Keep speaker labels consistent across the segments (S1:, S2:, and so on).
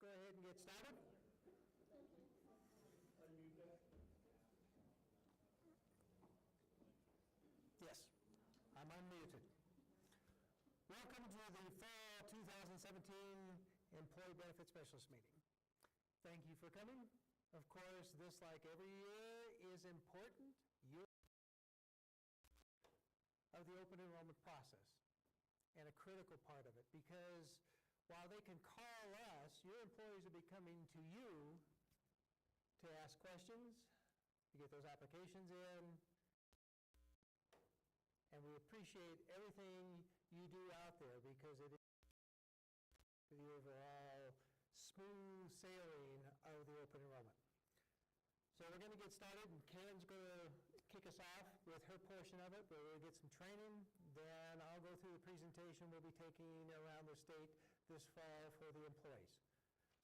S1: Go ahead and get started. Yes, I'm unmuted. Welcome to the Fall 2017 Employee Benefit Specialist Meeting. Thank you for coming. Of course, this, like every year, is important. Of the open enrollment process, and a critical part of it, because while they can call us, your employees will be coming to you to ask questions, to get those applications in, and we appreciate everything you do out there because it is the overall smooth sailing of the open enrollment. So we're going to get started, and Karyn's going to kick us off with her portion of it, where we'll get some training. Then I'll go through the presentation we'll be taking around the state this fall for the employees.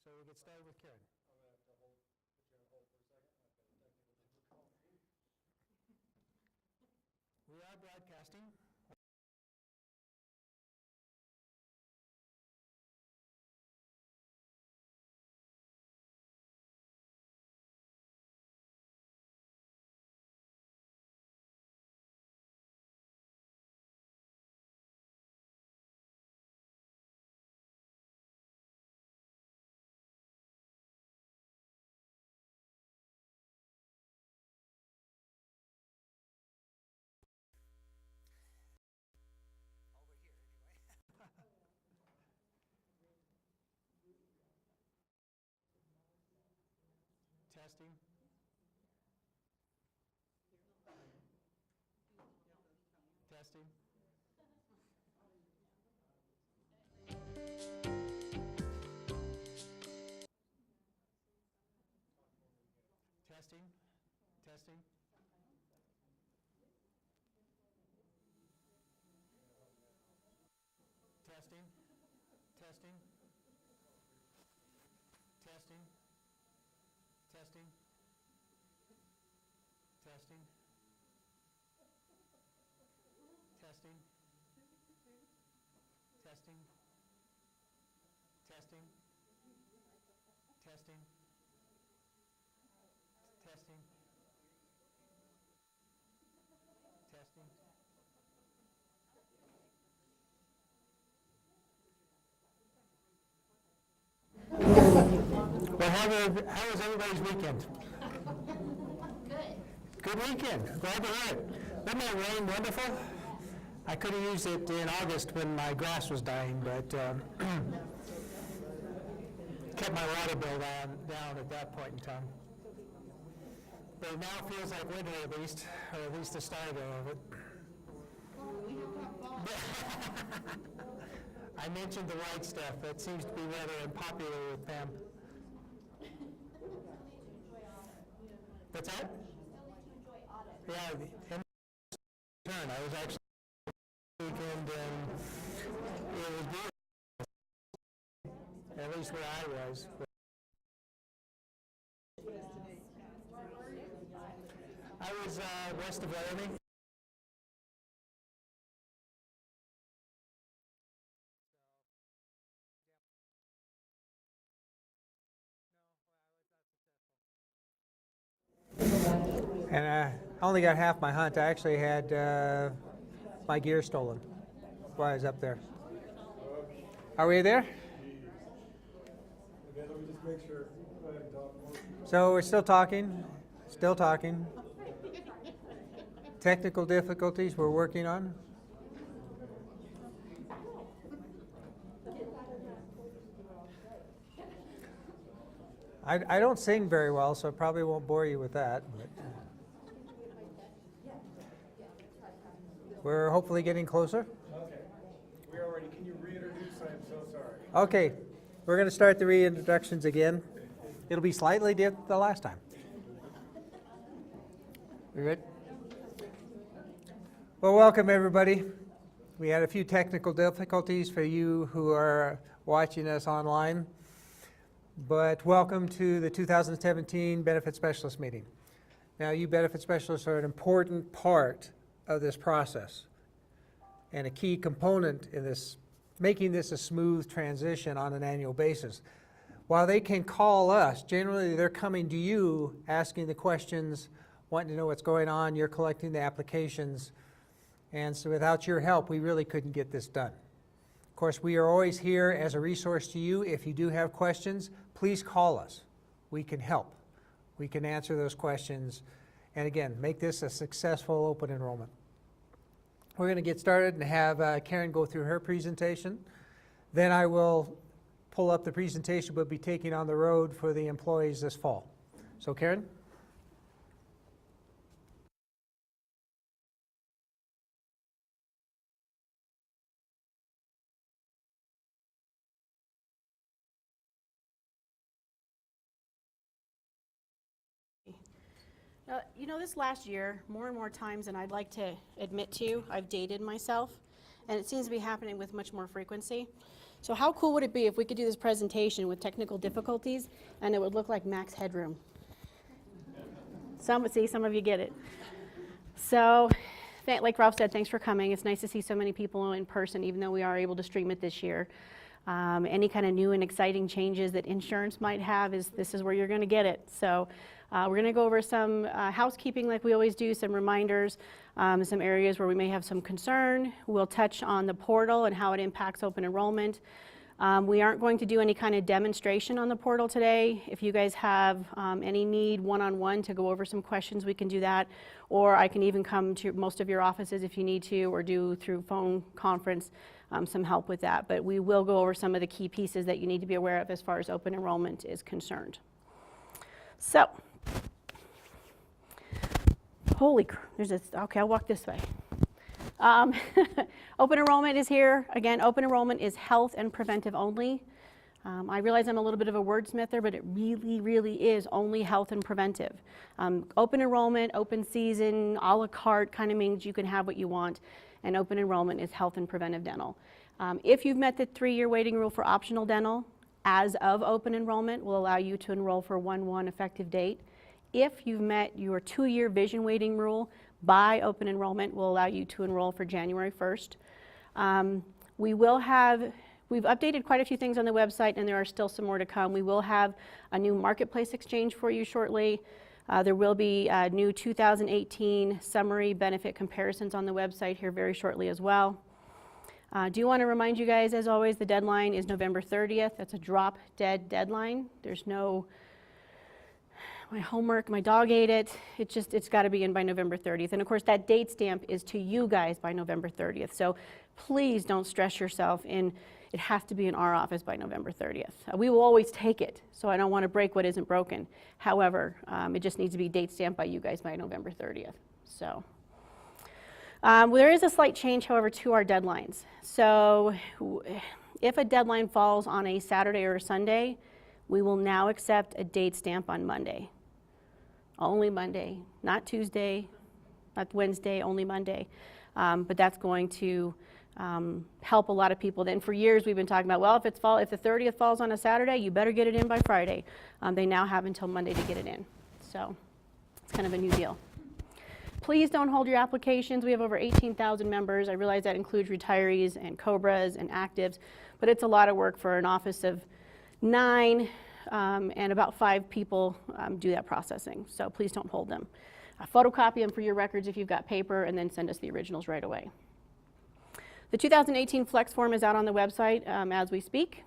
S1: So we'll get started with Karyn.
S2: I'm going to have to put you on hold for a second. I've got a technical difficulty.
S1: We are broadcasting. Testing. Testing. Testing. Testing. Testing. Testing. Testing. Testing. Testing. Testing. Testing. Testing. Testing. Testing. Testing. Well, how was everybody's weekend? Good weekend. Glad to hear it. Wasn't that rain wonderful? I could have used it in August when my grass was dying, but kept my water bill down at that point in time. But it now feels like winter at least, or at least the start of it. I mentioned the white stuff. That seems to be rather unpopular with Pam. What's that? Yeah, and turn. I was actually weekend, and it was beautiful. At least where I was. I was west of Laramie. And I only got half my hunt. I actually had my gear stolen while I was up there. Are we there?
S2: Okay, let me just make sure. Go ahead and talk more.
S1: So we're still talking. Technical difficulties we're working on. I don't sing very well, so I probably won't bore you with that. But we're hopefully getting closer.
S2: Okay. We are ready. Can you reintroduce? I'm so sorry.
S1: Okay, we're going to start the reintroductions again. It'll be slightly different than the last time. We good? Well, welcome everybody. We had a few technical difficulties for you who are watching us online, but welcome to the 2017 Benefit Specialist Meeting. Now, you benefit specialists are an important part of this process and a key component in this, making this a smooth transition on an annual basis. while they can call us, generally they're coming to you, asking the questions, wanting to know what's going on, you're collecting the applications, and so without your help, we really couldn't get this done. Of course, we are always here as a resource to you. If you do have questions, please call us. We can help. We can answer those questions, and again, make this a successful open enrollment. We're going to get started and have Karyn go through her presentation. Then I will pull up the presentation we'll be taking on the road for the employees this fall. So Karyn?
S3: You know, this last year, more and more times than I'd like to admit to, I've dated myself, and it seems to be happening with much more frequency. So how cool would it be if we could do this presentation with technical difficulties, and it would look like max headroom? Some of you get it. So, like Ralph said, thanks for coming. It's nice to see so many people in person, even though we are able to stream it this year. Any kind of new and exciting changes that insurance might have, this is where you're going to get it. So. We're going to go over some housekeeping like we always do, some reminders, some areas where we may have some concern. We'll touch on the portal and how it impacts open enrollment. We aren't going to do any kind of demonstration on the portal today. If you guys have any need one-on-one to go over some questions, we can do that. Or I can even come to most of your offices if you need to, or do through phone conference some help with that. But we will go over some of the key pieces that you need to be aware of as far as open enrollment is concerned. So. Okay, I'll walk this way. Open enrollment is here. Again, open enrollment is health and preventive only. I realize I'm a little bit of a wordsmither, but it really, really is only health and preventive. Open enrollment, open season, a la carte kind of means you can have what you want, and open enrollment is health and preventive dental. If you've met the 3-year waiting rule for optional dental, as of open enrollment, will allow you to enroll for 1/1 effective date. If you've met your 2-year vision waiting rule by open enrollment, will allow you to enroll for January 1st. We've updated quite a few things on the website, and there are still some more to come. We will have a new marketplace exchange for you shortly. There will be new 2018 summary benefit comparisons on the website here very shortly as well. Do want to remind you guys, as always, the deadline is November 30th. That's a drop dead deadline. There's no my homework, my dog ate it. It's got to be in by November 30th. And of course, that date stamp is to you guys by November 30th. So please don't stress yourself in, it has to be in our office by November 30th. We will always take it, so I don't want to break what isn't broken. However, it just needs to be date stamped by you guys by November 30th. So there is a slight change, however, to our deadlines. So if a deadline falls on a Saturday or a Sunday, we will now accept a date stamp on Monday. Only Monday, not Tuesday, not Wednesday, only Monday. But that's going to help a lot of people. Then for years we've been talking about, well, if the 30th falls on a Saturday, you better get it in by Friday. They now have until Monday to get it in. So it's kind of a new deal. Please don't hold your applications. We have over 18,000 members. I realize that includes retirees and COBRAs and actives, but it's a lot of work for an office of 9. And about 5 people do that processing, so please don't hold them. Photocopy them for your records if you've got paper, and then send us the originals right away. The 2018 Flex form is out on the website as we speak.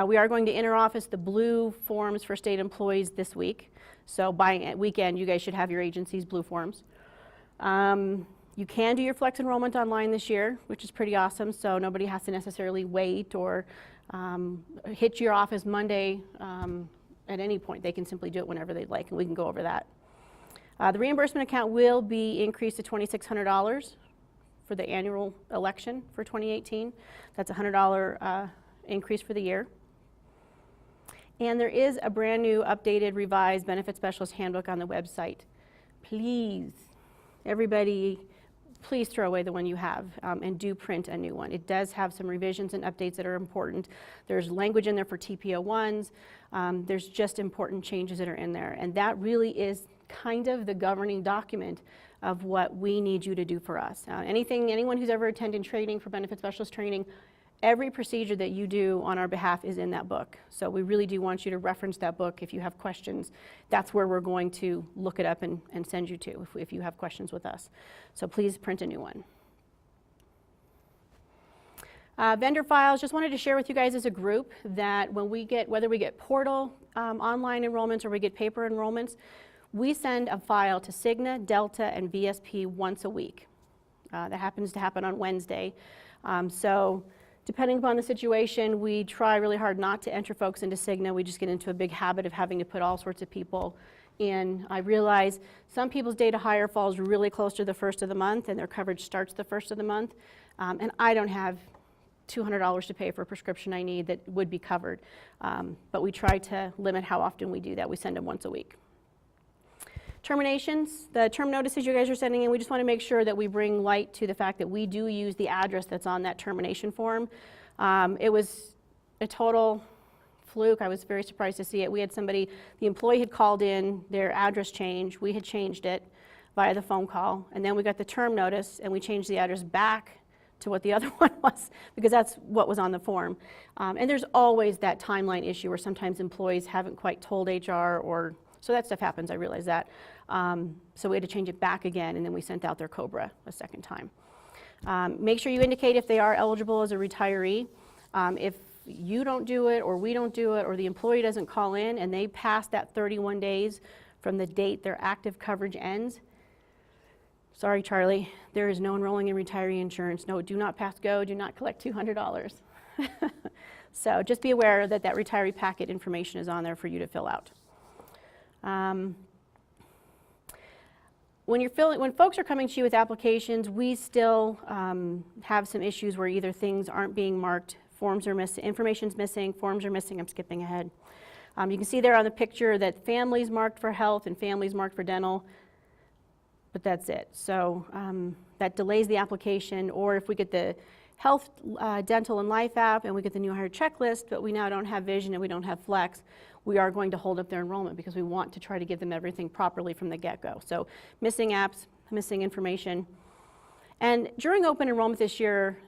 S3: We are going to interoffice the blue forms for state employees this week, so by weekend you guys should have your agency's blue forms. You can do your Flex enrollment online this year, which is pretty awesome, so nobody has to necessarily wait or hit your office Monday at any point. They can simply do it whenever they'd like, and we can go over that. The reimbursement account will be increased to $2,600 for the annual election for 2018. That's a $100 increase for the year. And there is a brand new updated revised benefit specialist handbook on the website. Please, everybody, please throw away the one you have and do print a new one. It does have some revisions and updates that are important. There's language in there for TPO1s. There's just important changes that are in there. And that really is kind of the governing document of what we need you to do for us. Anyone who's ever attended training for benefit specialist training, every procedure that you do on our behalf is in that book. So we really do want you to reference that book if you have questions. That's where we're going to look it up and send you to if you have questions with us. So please print a new one. Vendor files, just wanted to share with you guys as a group that when we get, whether we get portal online enrollments or we get paper enrollments, we send a file to Cigna, Delta, and VSP once a week. That happens to happen on Wednesday. So depending upon the situation, we try really hard not to enter folks into Cigna. We just get into a big habit of having to put all sorts of people in. I realize some people's data hire falls really close to the first of the month and their coverage starts the first of the month. And I don't have $200 to pay for a prescription I need that would be covered. But we try to limit how often we do that. We send them once a week. Terminations, the term notices you guys are sending in, we just want to make sure that we bring light to the fact that we do use the address that's on that termination form. It was a total fluke. I was very surprised to see it. We had somebody, the employee had called in their address change. We had changed it via the phone call. And then we got the term notice and we changed the address back to what the other one was because that's what was on the form. And there's always that timeline issue where sometimes employees haven't quite told HR or so that stuff happens, I realize that. So we had to change it back again, and then we sent out their COBRA a second time. Make sure you indicate if they are eligible as a retiree. If you don't do it, or we don't do it, or the employee doesn't call in, and they pass that 31 days from the date their active coverage ends, sorry, Charlie, there is no enrolling in retiree insurance. No, do not pass go, do not collect $200. So just be aware that that retiree packet information is on there for you to fill out. When folks are coming to you with applications, we still have some issues where either things aren't being marked, forms are missing, information's missing, forms are missing. I'm skipping ahead. You can see there on the picture that families marked for health and families marked for dental, but that's it. So that delays the application, or if we get the health, dental, and life app and we get the new hire checklist, but we now don't have vision and we don't have flex, we are going to hold up their enrollment because we want to try to give them everything properly from the get-go. So missing apps, missing information. And during open enrollment this year,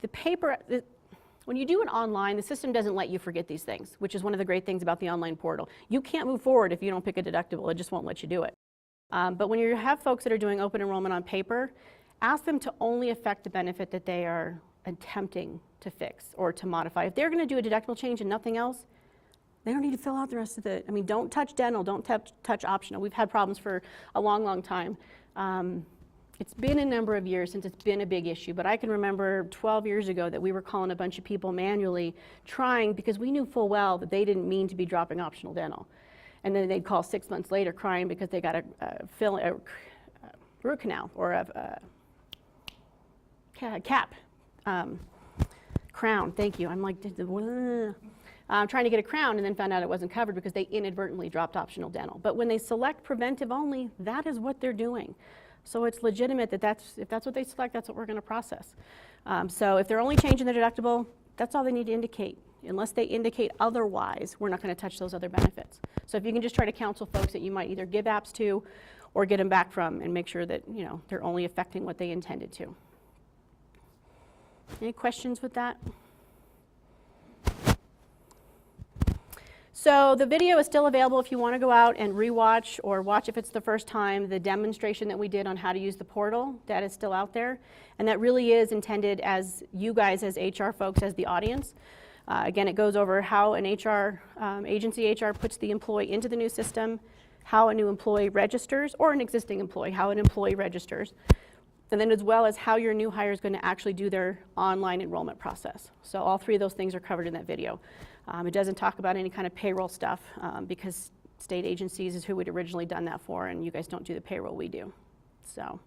S3: when you do it online, the system doesn't let you forget these things, which is one of the great things about the online portal. You can't move forward if you don't pick a deductible. It just won't let you do it. But when you have folks that are doing open enrollment on paper, ask them to only affect the benefit that they are attempting to fix or to modify. If they're going to do a deductible change and nothing else, they don't need to fill out the rest of the, don't touch dental, don't touch optional. We've had problems for a long, long time. It's been a number of years since it's been a big issue, but I can remember 12 years ago that we were calling a bunch of people manually trying because we knew full well that they didn't mean to be dropping optional dental. And then they'd call 6 months later crying because they got a root canal or a cap, crown, thank you. I'm like, trying to get a crown and then found out it wasn't covered because they inadvertently dropped optional dental. But when they select preventive only, that is what they're doing. So it's legitimate that if that's what they select, that's what we're going to process. So if they're only changing the deductible, that's all they need to indicate. Unless they indicate otherwise, we're not going to touch those other benefits. So if you can just try to counsel folks that you might either give apps to or get them back from and make sure that they're only affecting what they intended to. Any questions with that? So the video is still available if you want to go out and rewatch or watch if it's the first time the demonstration that we did on how to use the portal. That is still out there. And that really is intended as you guys as HR folks as the audience. Again, it goes over how an HR, agency HR puts the employee into the new system, how a new employee registers, or an existing employee, how an employee registers, and then as well as how your new hire is going to actually do their online enrollment process. So all three of those things are covered in that video. It doesn't talk about any kind of payroll stuff because state agencies is who we'd originally done that for, and you guys don't do the payroll, we do. So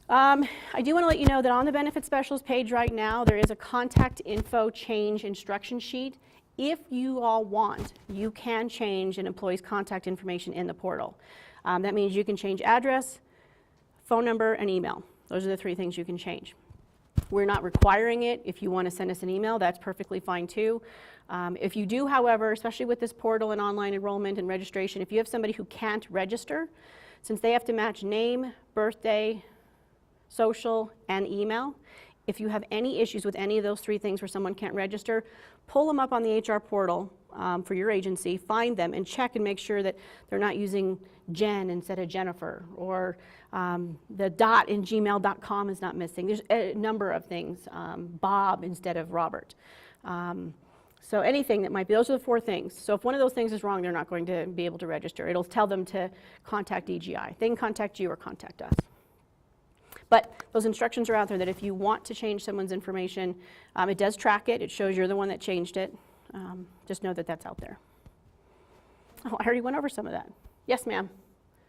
S3: I do want to let you know that on the benefit specials page right now, there is a contact info change instruction sheet. If you all want, you can change an employee's contact information in the portal. That means you can change address, phone number, and email. Those are the three things you can change. We're not requiring it. If you want to send us an email, that's perfectly fine too. If you do, however, especially with this portal and online enrollment and registration, if you have somebody who can't register, since they have to match name, birthday, social, and email, if you have any issues with any of those 3 things where someone can't register, pull them up on the HR portal for your agency, find them, and check and make sure that they're not using Jen instead of Jennifer, or the dot in gmail.com is not missing. There's a number of things, Bob instead of Robert. So anything that might be, those are the 4 things. So if one of those things is wrong, they're not going to be able to register. It'll tell them to contact EGI. They can contact you or contact us. But those instructions are out there that if you want to change someone's information, it does track it. It shows you're the one that changed it. Just know that that's out there. Oh, I already went over some of that. Yes, ma'am.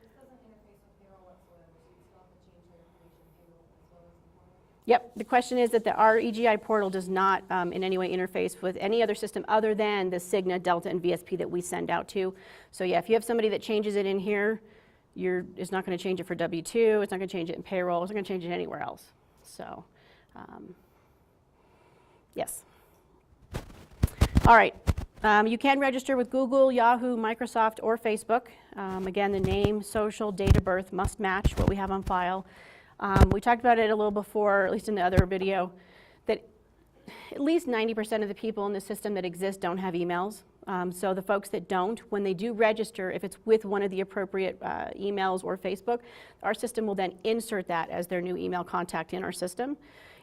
S4: This doesn't interface with payroll whatsoever, so you still have to change their information payroll as well as the portal?
S3: Yep, the question is that our EGI portal does not in any way interface with any other system other than the Cigna, Delta, and VSP that we send out to. So yeah, if you have somebody that changes it in here, it's not going to change it for W-2, it's not going to change it in payroll, it's not going to change it anywhere else. So, yes. All right, you can register with Google, Yahoo, Microsoft, or Facebook. Again, the name, social, date of birth must match what we have on file. We talked about it a little before, at least in the other video, that at least 90% of the people in the system that exist don't have emails. So the folks that don't, when they do register, if it's with one of the appropriate emails or Facebook, our system will then insert that as their new email contact in our system.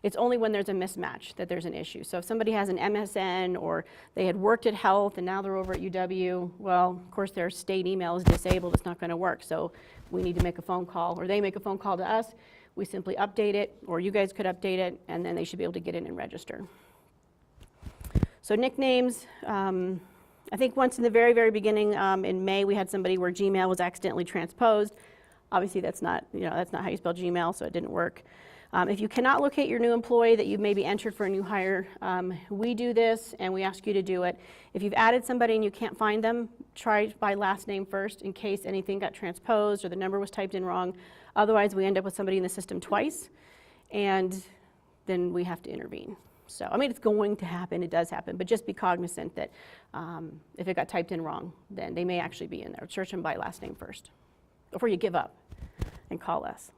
S3: It's only when there's a mismatch that there's an issue. So if somebody has an MSN or they had worked at Health and now they're over at UW, well, of course their state email is disabled, it's not going to work. So we need to make a phone call, or they make a phone call to us. We simply update it, or you guys could update it, and then they should be able to get in and register. So nicknames. I think once in the very, very beginning in May, we had somebody where Gmail was accidentally transposed. Obviously, that's not how you spell Gmail, so it didn't work. If you cannot locate your new employee that you maybe entered for a new hire, we do this, and we ask you to do it. If you've added somebody and you can't find them, try by last name first in case anything got transposed or the number was typed in wrong. Otherwise, we end up with somebody in the system twice, and then we have to intervene. So, I mean, it's going to happen, it does happen, but just be cognizant that if it got typed in wrong, then they may actually be in there. Search them by last name first before you give up and call us.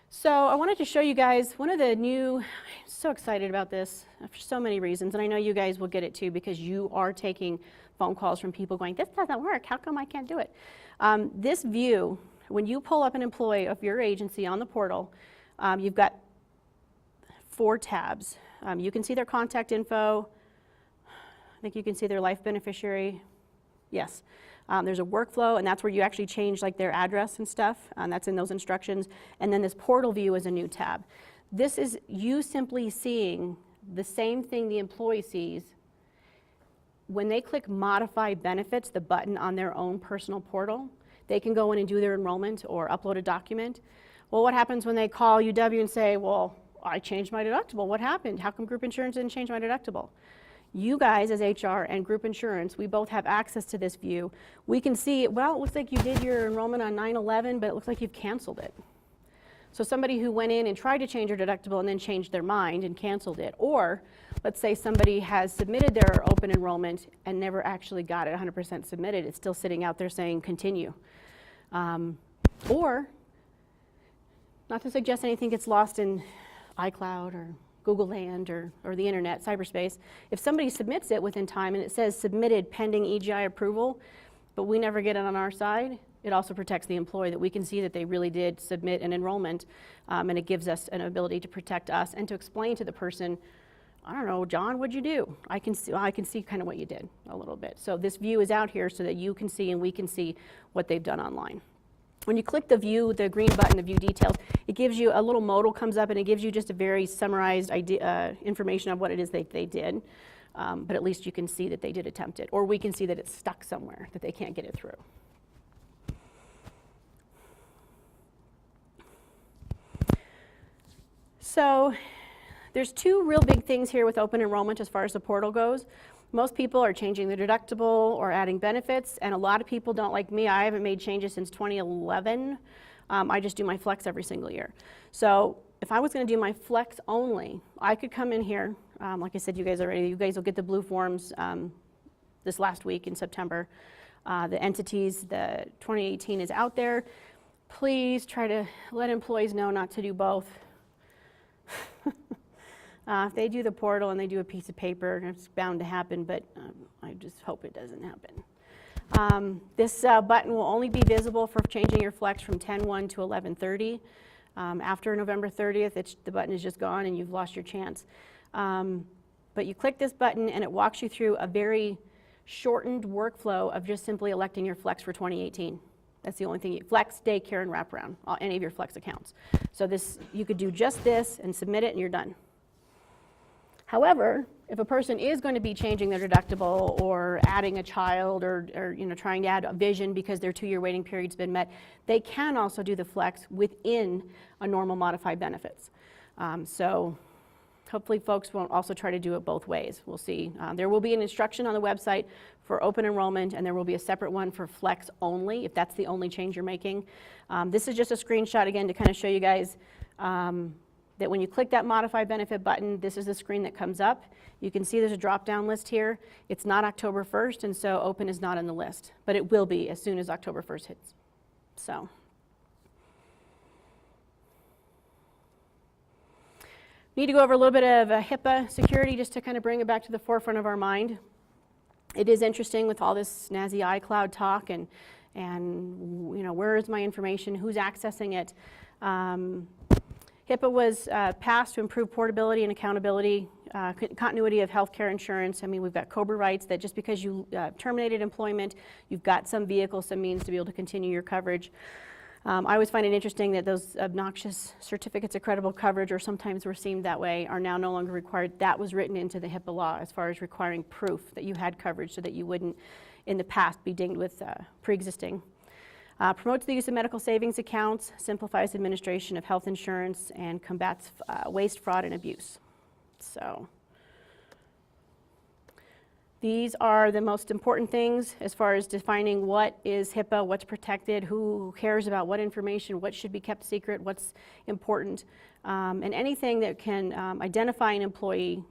S3: So I wanted to show you guys one of the new, I'm so excited about this for so many reasons, and I know you guys will get it too because you are taking phone calls from people going, this doesn't work, how come I can't do it? This view, when you pull up an employee of your agency on the portal, you've got 4 tabs. You can see their contact info. I think you can see their life beneficiary. Yes. There's a workflow, and that's where you actually change like their address and stuff, and that's in those instructions. And then this portal view is a new tab. This is you simply seeing the same thing the employee sees when they click Modify Benefits, the button on their own personal portal. They can go in and do their enrollment or upload a document. Well, what happens when they call UW and say, well, I changed my deductible. What happened? How come group insurance didn't change my deductible? You guys as HR and group insurance, we both have access to this view. We can see, well, it looks like you did your enrollment on 9/11, but it looks like you've canceled it. So somebody who went in and tried to change their deductible and then changed their mind and canceled it. Or let's say somebody has submitted their open enrollment and never actually got it 100% submitted. It's still sitting out there saying continue. Or, not to suggest anything gets lost in iCloud or Google Land or the internet, cyberspace. If somebody submits it within time and it says submitted pending EGI approval, but we never get it on our side, it also protects the employee that we can see that they really did submit an enrollment, and it gives us an ability to protect us and to explain to the person, I don't know, John, what'd you do? I can see kind of what you did a little bit. So this view is out here so that you can see and we can see what they've done online. When you click the view, the green button, the view details, it gives you a little modal comes up and it gives you just a very summarized information of what it is they did. But at least you can see that they did attempt it, or we can see that it's stuck somewhere, that they can't get it through. So there's 2 real big things here with open enrollment as far as the portal goes. Most people are changing their deductible or adding benefits, and a lot of people don't like me. I haven't made changes since 2011. I just do my flex every single year. So if I was going to do my flex only, I could come in here. Like I said, you guys will get the blue forms this last week in September. The entities, the 2018 is out there. please try to let employees know not to do both. If they do the portal and they do a piece of paper, it's bound to happen, but I just hope it doesn't happen. This button will only be visible for changing your flex from 10/1 to 11/30. After November 30th, the button is just gone and you've lost your chance. But you click this button and it walks you through a very shortened workflow of just simply electing your flex for 2018. That's the only thing, flex, daycare, and wraparound, any of your flex accounts. So you could do just this and submit it and you're done. However, if a person is going to be changing their deductible or adding a child or trying to add a vision because their 2-year waiting period's been met, they can also do the flex within a normal modified benefits. So hopefully folks won't also try to do it both ways. We'll see. There will be an instruction on the website for open enrollment, and there will be a separate one for flex only, if that's the only change you're making. This is just a screenshot again to kind of show you guys that when you click that modify benefit button, this is the screen that comes up. You can see there's a drop-down list here. It's not October 1st, and so open is not on the list, but it will be as soon as October 1st hits. So. Need to go over a little bit of HIPAA security just to kind of bring it back to the forefront of our mind. It is interesting with all this snazzy iCloud talk and where is my information, who's accessing it. HIPAA was passed to improve portability and accountability, continuity of healthcare insurance. I mean, we've got COBRA rights that just because you terminated employment, you've got some vehicle, some means to be able to continue your coverage. I always find it interesting that those obnoxious certificates of credible coverage, or sometimes were seen that way, are now no longer required. That was written into the HIPAA law as far as requiring proof that you had coverage so that you wouldn't, in the past, be dinged with pre-existing. Promotes the use of medical savings accounts, simplifies administration of health insurance, and combats waste, fraud, and abuse. So these are the most important things as far as defining what is HIPAA, what's protected, who cares about what information, what should be kept secret, what's important, and anything that can identify an employee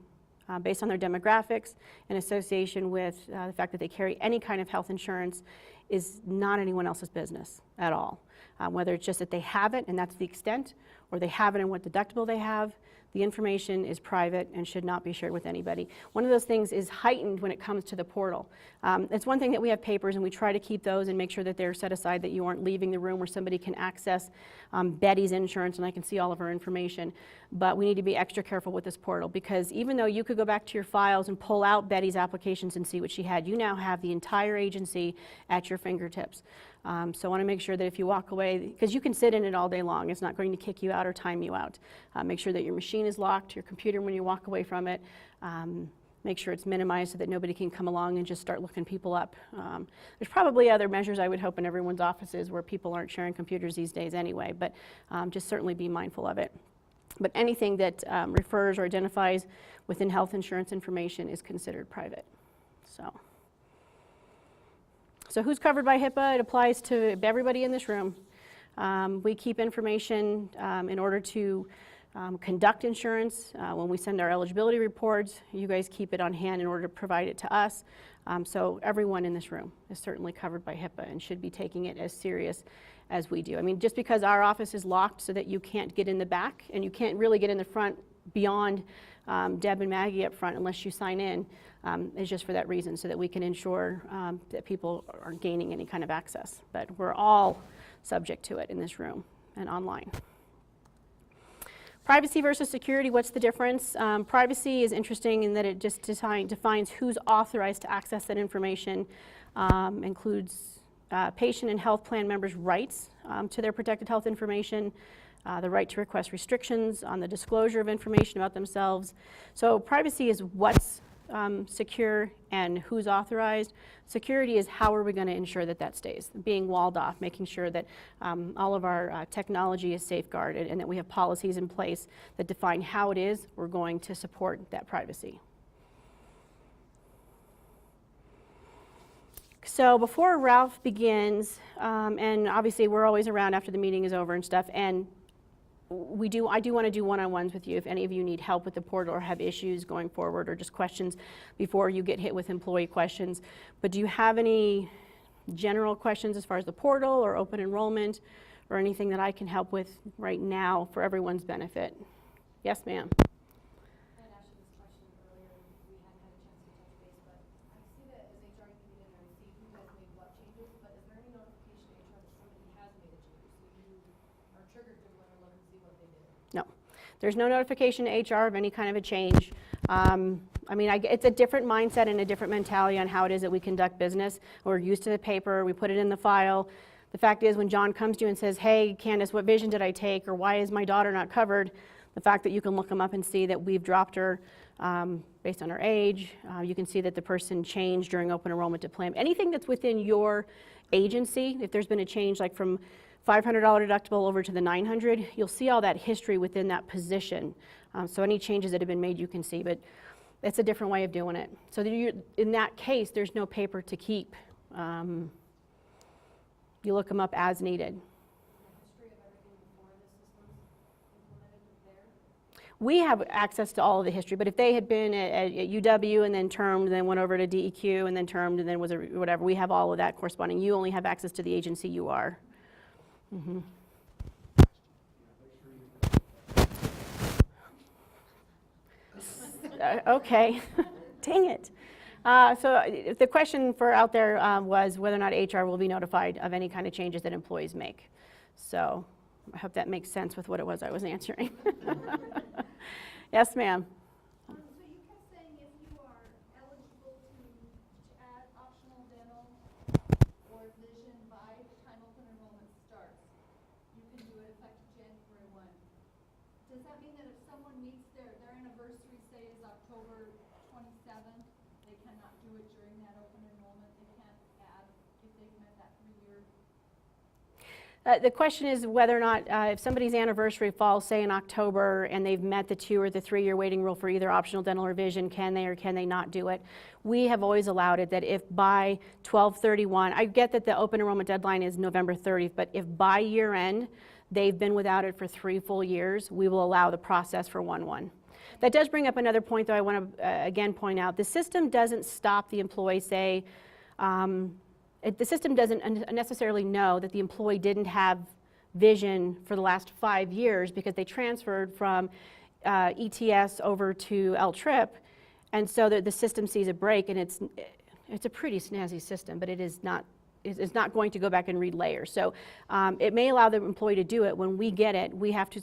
S3: based on their demographics in association with the fact that they carry any kind of health insurance is not anyone else's business at all. Whether it's just that they have it and that's the extent, or they have it and what deductible they have, the information is private and should not be shared with anybody. One of those things is heightened when it comes to the portal. It's one thing that we have papers and we try to keep those and make sure that they're set aside, that you aren't leaving the room where somebody can access Betty's insurance and I can see all of her information. But we need to be extra careful with this portal, because even though you could go back to your files and pull out Betty's applications and see what she had, you now have the entire agency at your fingertips. So I want to make sure that if you walk away, because you can sit in it all day long, it's not going to kick you out or time you out. Make sure that your machine is locked, your computer when you walk away from it. Make sure it's minimized so that nobody can come along and just start looking people up. There's probably other measures I would hope in everyone's offices where people aren't sharing computers these days anyway, but just certainly be mindful of it. But anything that refers or identifies within health insurance information is considered private. So who's covered by HIPAA? It applies to everybody in this room. We keep information in order to conduct insurance. When we send our eligibility reports, you guys keep it on hand in order to provide it to us. So everyone in this room is certainly covered by HIPAA and should be taking it as serious as we do. I mean, just because our office is locked so that you can't get in the back and you can't really get in the front beyond Deb and Maggie up front unless you sign in, is just for that reason, so that we can ensure that people aren't gaining any kind of access. But we're all subject to it in this room and online. Privacy versus security, what's the difference? Privacy is interesting in that it just defines who's authorized to access that information, includes patient and health plan members' rights to their protected health information, the right to request restrictions on the disclosure of information about themselves. So privacy is what's secure and who's authorized. Security is how are we going to ensure that that stays, being walled off, making sure that all of our technology is safeguarded and that we have policies in place that define how it is we're going to support that privacy. So before Ralph begins, and obviously we're always around after the meeting is over and stuff, and I do want to do one-on-ones with you if any of you need help with the portal or have issues going forward or just questions before you get hit with employee questions. But do you have any general questions as far as the portal or open enrollment or anything that I can help with right now for everyone's benefit. Yes, ma'am.
S4: I had asked you this question earlier, we hadn't had a chance to touch base, but I see that as HR you can get in there and see who has made what changes, but is there any notification to HR that somebody has made a change? So you are triggered to go and look and see what they did?
S3: No. There's no notification to HR of any kind of a change. I mean, it's a different mindset and a different mentality on how it is that we conduct business. We're used to the paper, we put it in the file. The fact is, when John comes to you and says, hey, Candace, what vision did I take, or why is my daughter not covered, the fact that you can look them up and see that we've dropped her based on her age, you can see that the person changed during open enrollment to plan. Anything that's within your agency, if there's been a change like from $500 deductible over to the $900, you'll see all that history within that position. So any changes that have been made you can see, but it's a different way of doing it. So that in that case, there's no paper to keep. You look them up as needed.
S4: The history of everything before the system's implemented there?
S3: We have access to all of the history, but if they had been at UW and then termed, then went over to DEQ and then termed and then was whatever, we have all of that corresponding. You only have access to the agency you are. Mm-hmm. Okay, dang it. So the question for out there was whether or not HR will be notified of any kind of changes that employees make. So I hope that makes sense with what it was I was answering. Yes, ma'am.
S5: So you kept saying if you are eligible to add optional dental or vision by the time open enrollment starts, you can do it effective January 1. Does that mean that if someone meets their anniversary, say is October 27th, they cannot do it during that open enrollment? They can't add if they've met that 3-year?
S3: The question is whether or not if somebody's anniversary falls, say in October, and they've met the 2 or the 3-year waiting rule for either optional dental or vision, can they or can they not do it? We have always allowed it that if by 12/31, I get that the open enrollment deadline is November 30th, but if by year end they've been without it for 3 full years, we will allow the process for 1/1. That does bring up another point, though, I want to again point out. The system doesn't stop the employee, say, the system doesn't necessarily know that the employee didn't have vision for the last 5 years because they transferred from ETS over to L-TRIP, and so the system sees a break, and it's a pretty snazzy system, but it's not going to go back and read layers. So it may allow the employee to do it. When we get it,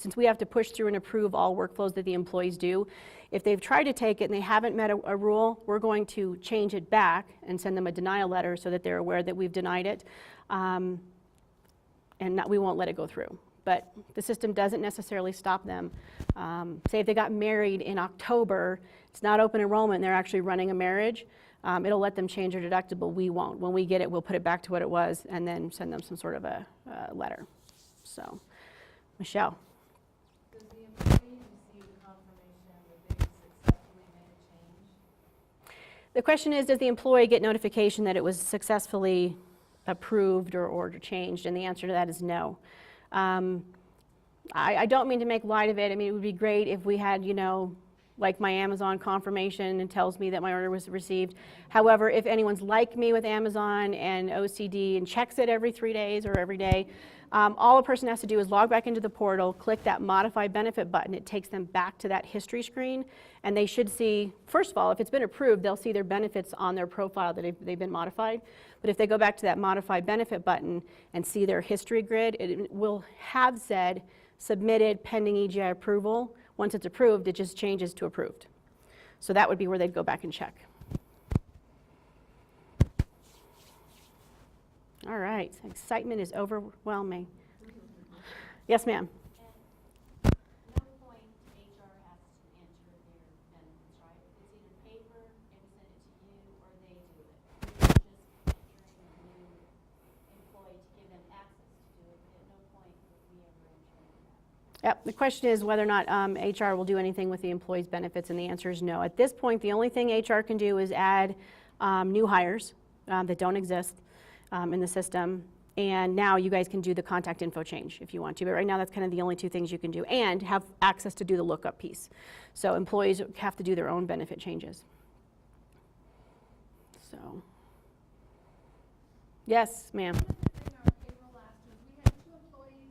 S3: since we have to push through and approve all workflows that the employees do, if they've tried to take it and they haven't met a rule, we're going to change it back and send them a denial letter so that they're aware that we've denied it, and we won't let it go through. But the system doesn't necessarily stop them. Say if they got married in October, it's not open enrollment and they're actually running a marriage, it'll let them change their deductible. We won't. When we get it, we'll put it back to what it was and then send them some sort of a letter. So, Michelle.
S4: Does the employee receive confirmation that they successfully made a change?
S3: The question is, does the employee get notification that it was successfully approved or changed? And the answer to that is no. I don't mean to make light of it. I mean, it would be great if we had, like my Amazon confirmation and tells me that my order was received. However, if anyone's like me with Amazon and OCD and checks it every 3 days or every day, all a person has to do is log back into the portal, click that modify benefit button. It takes them back to that history screen, and they should see, first of all, if it's been approved, they'll see their benefits on their profile that they've been modified. But if they go back to that modify benefit button and see their history grid, it will have said submitted pending EGI approval. Once it's approved, it just changes to approved. So that would be where they'd go back and check. All right, excitement is overwhelming. Yes, ma'am.
S6: At no point HR has to enter their benefits, right? It's either paper, and we send it to you, or they do it. We're just entering a new employee to give them access to do it, but at no point would we ever enter that.
S3: Yep, the question is whether or not HR will do anything with the employee's benefits, and the answer is no. At this point, the only thing HR can do is add new hires that don't exist in the system, and now you guys can do the contact info change if you want to, but right now that's kind of the only 2 things you can do, and have access to do the lookup piece. So employees have to do their own benefit changes. So, yes, ma'am.
S5: In our payroll last week, we had 2 employees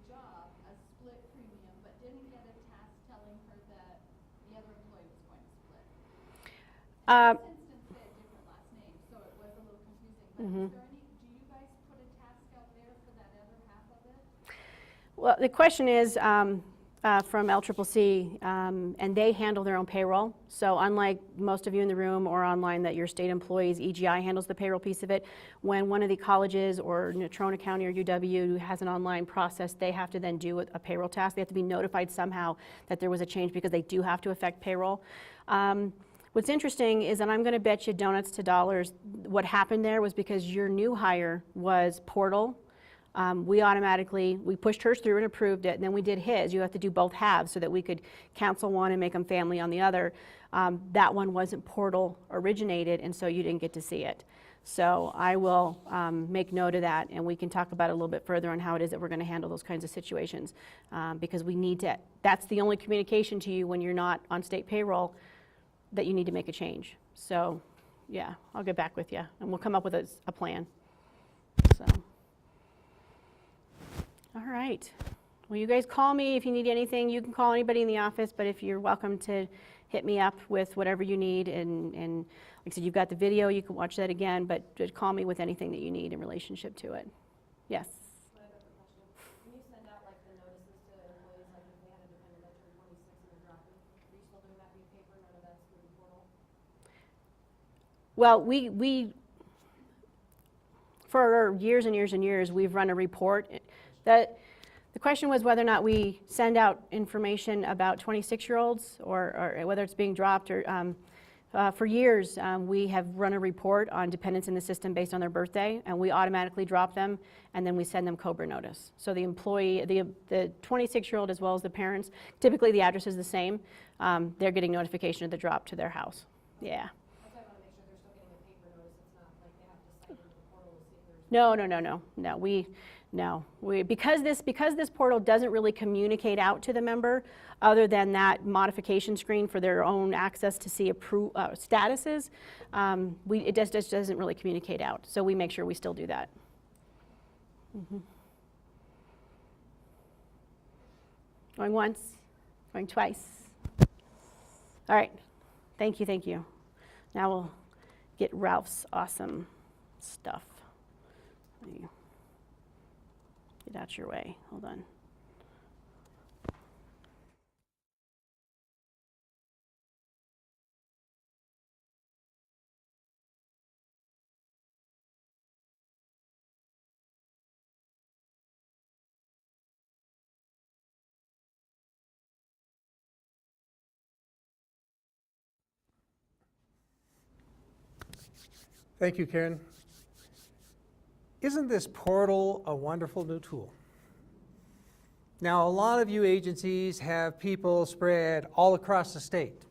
S5: job, a split premium, but didn't get a task telling her that the other employee was going to split. And this instance, they had different last names, so it was a little confusing. But is there any, do you guys put a task out there for that other half of it?
S3: Well, the question is from LCCC, and they handle their own payroll. So unlike most of you in the room or online that your state employees, EGI handles the payroll piece of it. When one of the colleges or Natrona County or UW has an online process, they have to then do a payroll task. They have to be notified somehow that there was a change because they do have to affect payroll. What's interesting is, and I'm going to bet you donuts to dollars, what happened there was because your new hire was portal. We pushed hers through and approved it, and then we did his. You have to do both halves so that we could cancel one and make them family on the other. That one wasn't portal originated, and so you didn't get to see it. So I will make note of that, and we can talk about it a little bit further on how it is that we're going to handle those kinds of situations. Because we need to, that's the only communication to you when you're not on state payroll, that you need to make a change. So yeah, I'll get back with you, and we'll come up with a plan. So. All right. Well, you guys call me if you need anything. You can call anybody in the office, but if you're welcome to hit me up with whatever you need. And like I said, you've got the video. You can watch that again, but just call me with anything that you need in relationship to it. Yes?
S4: I have a question. When you send out like the notices to employees, like if they had a dependent that turned 26 and they're dropping, are you still doing that via paper, none of that's through the portal?
S3: Well, we for years and years and years, we've run a report. The question was whether or not we send out information about 26-year-olds or whether it's being dropped. Or for years, we have run a report on dependents in the system based on their birthday, and we automatically drop them, and then we send them COBRA notice. So the employee, the 26-year-old as well as the parents, typically the address is the same. They're getting notification of the drop to their house. Yeah.
S4: That's why I want to make sure they're still getting a paper notice. It's not like they have to sign into the portal to see if there's. No. Because this portal doesn't really communicate out to the member other than that modification screen for their own access to see statuses, it just doesn't really communicate out. So we make sure we still do that. Going once, going twice. All right, thank you. Now we'll get Ralph's awesome stuff. Get out your way. Hold on.
S1: Thank you, Karyn. Isn't this portal a wonderful new tool? Now, a lot of you agencies have people spread all across the state.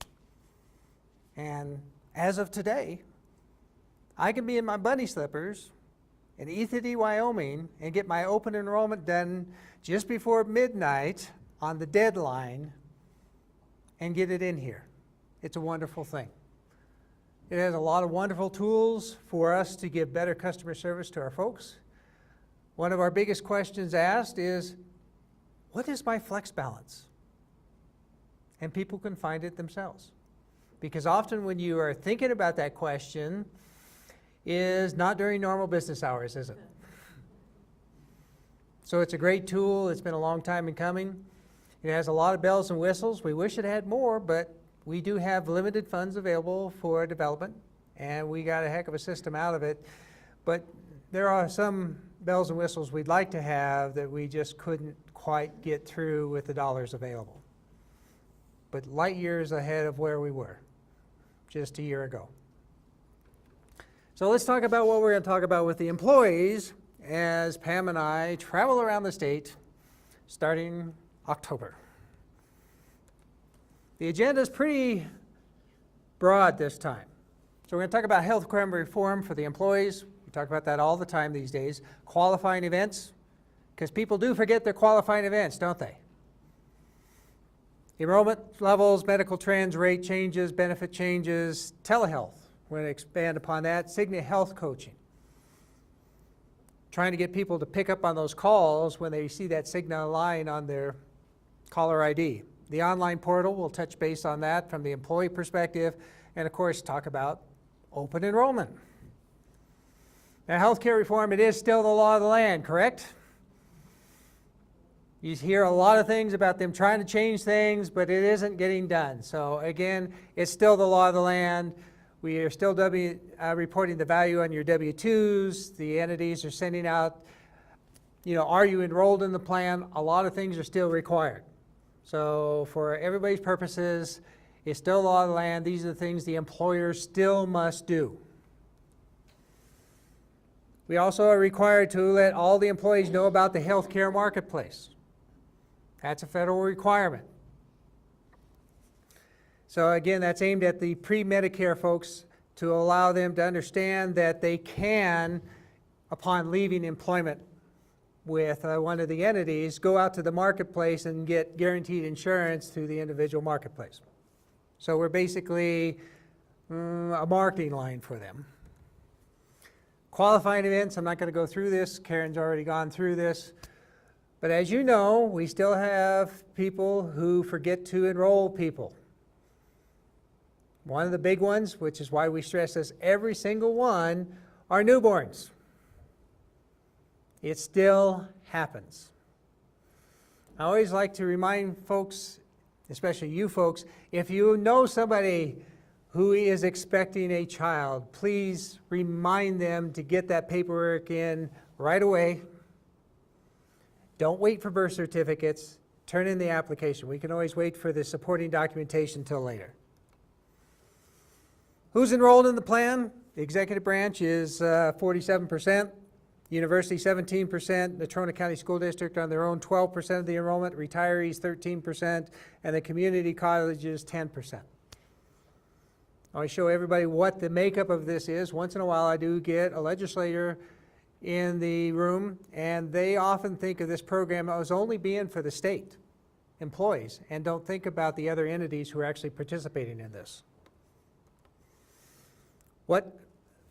S1: And as of today, I can be in my bunny slippers in Ethity, Wyoming, and get my open enrollment done just before midnight on the deadline and get it in here. It's a wonderful thing. It has a lot of wonderful tools for us to give better customer service to our folks. One of our biggest questions asked is, what is my flex balance? And people can find it themselves. Because often when you are thinking about that question, is not during normal business hours, is it? So it's a great tool. It's been a long time in coming. It has a lot of bells and whistles. We wish it had more, but we do have limited funds available for development, and we got a heck of a system out of it. But there are some bells and whistles we'd like to have that we just couldn't quite get through with the dollars available. But light years ahead of where we were just a year ago. So let's talk about what we're going to talk about with the employees as Pam and I travel around the state starting October. The agenda is pretty broad this time. So we're going to talk about health reform for the employees. We talk about that all the time these days. Qualifying events, because people do forget their qualifying events, don't they? Enrollment levels, medical trends, rate changes, benefit changes, telehealth. We're going to expand upon that. Cigna Health Coaching. trying to get people to pick up on those calls when they see that signal line on their caller ID. The online portal will touch base on that from the employee perspective, and of course talk about open enrollment. Now, healthcare reform, it is still the law of the land, correct? You hear a lot of things about them trying to change things, but it isn't getting done. So again, it's still the law of the land. We are still reporting the value on your W-2s. The entities are sending out, are you enrolled in the plan? A lot of things are still required. So for everybody's purposes, it's still law of the land. These are the things the employers still must do. We also are required to let all the employees know about the healthcare marketplace. That's a federal requirement. So again, that's aimed at the pre-Medicare folks to allow them to understand that they can, upon leaving employment with one of the entities, go out to the marketplace and get guaranteed insurance through the individual marketplace. So we're basically a marketing line for them. Qualifying events, I'm not going to go through this. Karyn's already gone through this. But as you know, we still have people who forget to enroll people. One of the big ones, which is why we stress this every single one, are newborns. It still happens. I always like to remind folks, especially you folks, if you know somebody who is expecting a child, please remind them to get that paperwork in right away. Don't wait for birth certificates. Turn in the application. We can always wait for the supporting documentation till later. Who's enrolled in the plan? The executive branch is 47%, university 17%, the Trona County School District on their own 12% of the enrollment, retirees 13%, and the community colleges 10%. I want to show everybody what the makeup of this is. Once in a while I do get a legislator in the room, and they often think of this program as only being for the state employees and don't think about the other entities who are actually participating in this. What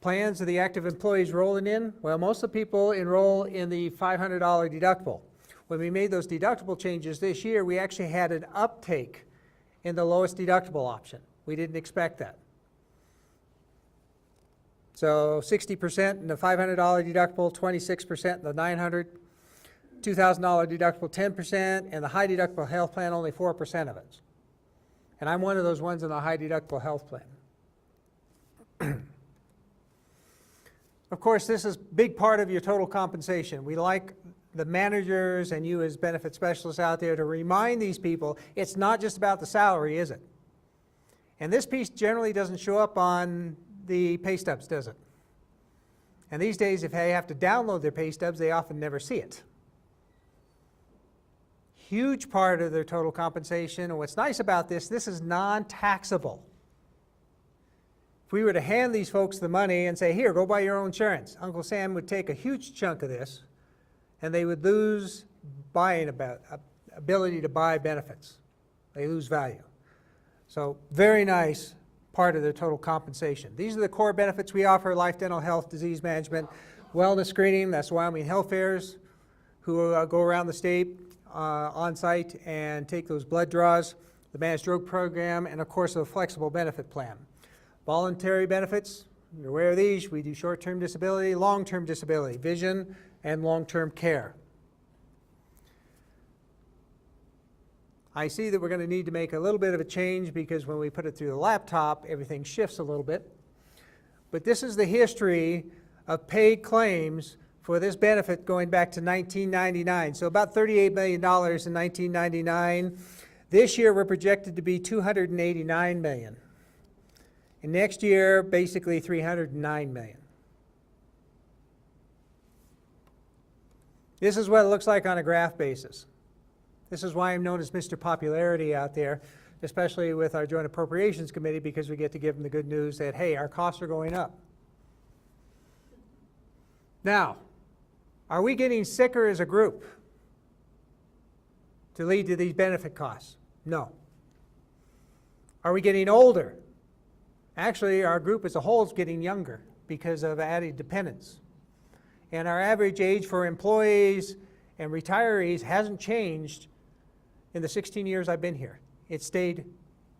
S1: plans are the active employees rolling in? Well, most of the people enroll in the $500 deductible. When we made those deductible changes this year, we actually had an uptake in the lowest deductible option. We didn't expect that. So 60% in the $500 deductible, 26% in the $900, $2,000 deductible 10%, and the high deductible health plan only 4% of it. And I'm one of those ones in the high deductible health plan. Of course, this is a big part of your total compensation. We like the managers and you as benefit specialists out there to remind these people it's not just about the salary, is it? And this piece generally doesn't show up on the pay stubs, does it? And these days, if they have to download their pay stubs, they often never see it. Huge part of their total compensation, and what's nice about this is non-taxable. If we were to hand these folks the money and say, here, go buy your own insurance, Uncle Sam would take a huge chunk of this, and they would lose ability to buy benefits. They lose value. So very nice part of their total compensation. These are the core benefits we offer: life, dental, health, disease management, wellness screening. That's Wyoming Health Fairs, who go around the state on site and take those blood draws, the managed stroke program, and of course a flexible benefit plan. Voluntary benefits, you're aware of these. We do short-term disability, long-term disability, vision, and long-term care. I see that we're going to need to make a little bit of a change because when we put it through the laptop, everything shifts a little bit. But this is the history of paid claims for this benefit going back to 1999. So about $38 million in 1999. This year we're projected to be $289 million. And next year, basically $309 million. This is what it looks like on a graph basis. This is why I'm known as Mr. Popularity out there, especially with our Joint Appropriations Committee, because we get to give them the good news that, hey, our costs are going up. Now, are we getting sicker as a group to lead to these benefit costs? No. Are we getting older? Actually, our group as a whole is getting younger because of added dependence. And our average age for employees and retirees hasn't changed in the 16 years I've been here. It stayed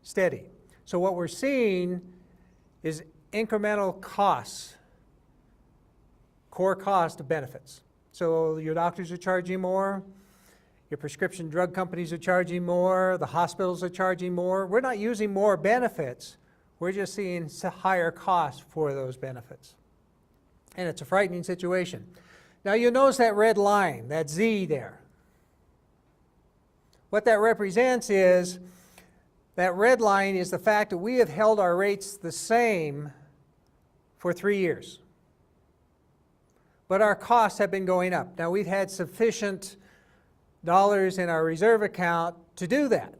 S1: steady. So what we're seeing is incremental costs, core cost of benefits. So your doctors are charging more, your prescription drug companies are charging more, the hospitals are charging more. We're not using more benefits, we're just seeing higher costs for those benefits. And it's a frightening situation. Now you'll notice that red line, that Z there. What that represents is, that red line is the fact that we have held our rates the same for 3 years. But our costs have been going up. Now we've had sufficient dollars in our reserve account to do that.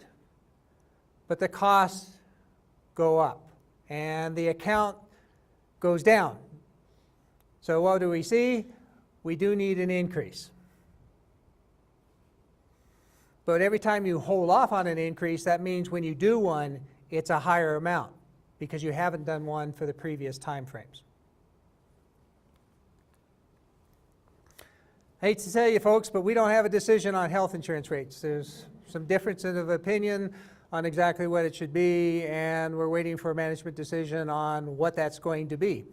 S1: But the costs go up and the account goes down. So what do we see? We do need an increase. But every time you hold off on an increase, that means when you do one, it's a higher amount because you haven't done one for the previous time frames. I hate to tell you folks, but we don't have a decision on health insurance rates. There's some differences of opinion on exactly what it should be, and we're waiting for a management decision on what that's going to be.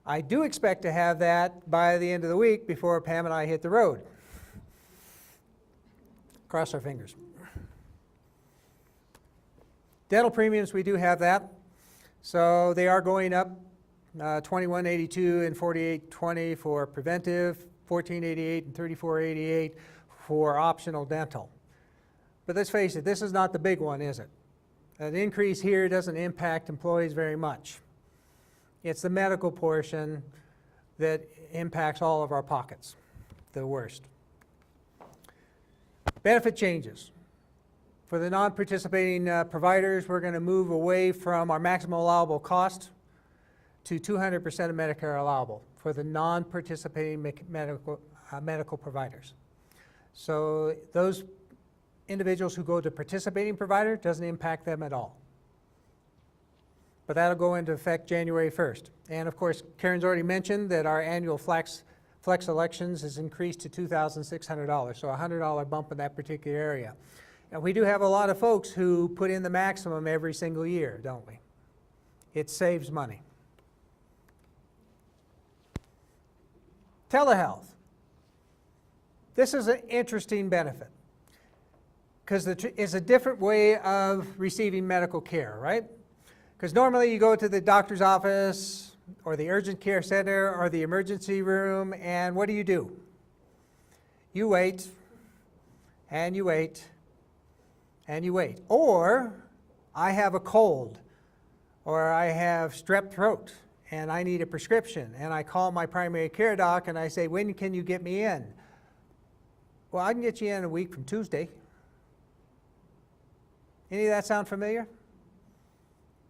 S1: I do expect to have that by the end of the week before Pam and I hit the road. Cross our fingers. Dental premiums, we do have that. So they are going up, $21.82 and $48.20 for preventive, $14.88 and $34.88 for optional dental. But let's face it, this is not the big one, is it? An increase here doesn't impact employees very much. It's the medical portion that impacts all of our pockets the worst. Benefit changes. For the non-participating providers, we're going to move away from our maximum allowable cost to 200% of Medicare allowable for the non-participating medical providers. So those individuals who go to participating provider doesn't impact them at all. But that'll go into effect January 1st. And of course, Karyn's already mentioned that our annual flex elections is increased to $2,600, so a $100 bump in that particular area. And we do have a lot of folks who put in the maximum every single year, don't we? It saves money. Telehealth. This is an interesting benefit because it's a different way of receiving medical care, right? Because normally you go to the doctor's office or the urgent care center or the emergency room, and what do? You wait, and you wait, and you wait. Or I have a cold, or I have strep throat, and I need a prescription, and I call my primary care doc and I say, when can you get me in? Well, I can get you in a week from Tuesday. Any of that sound familiar?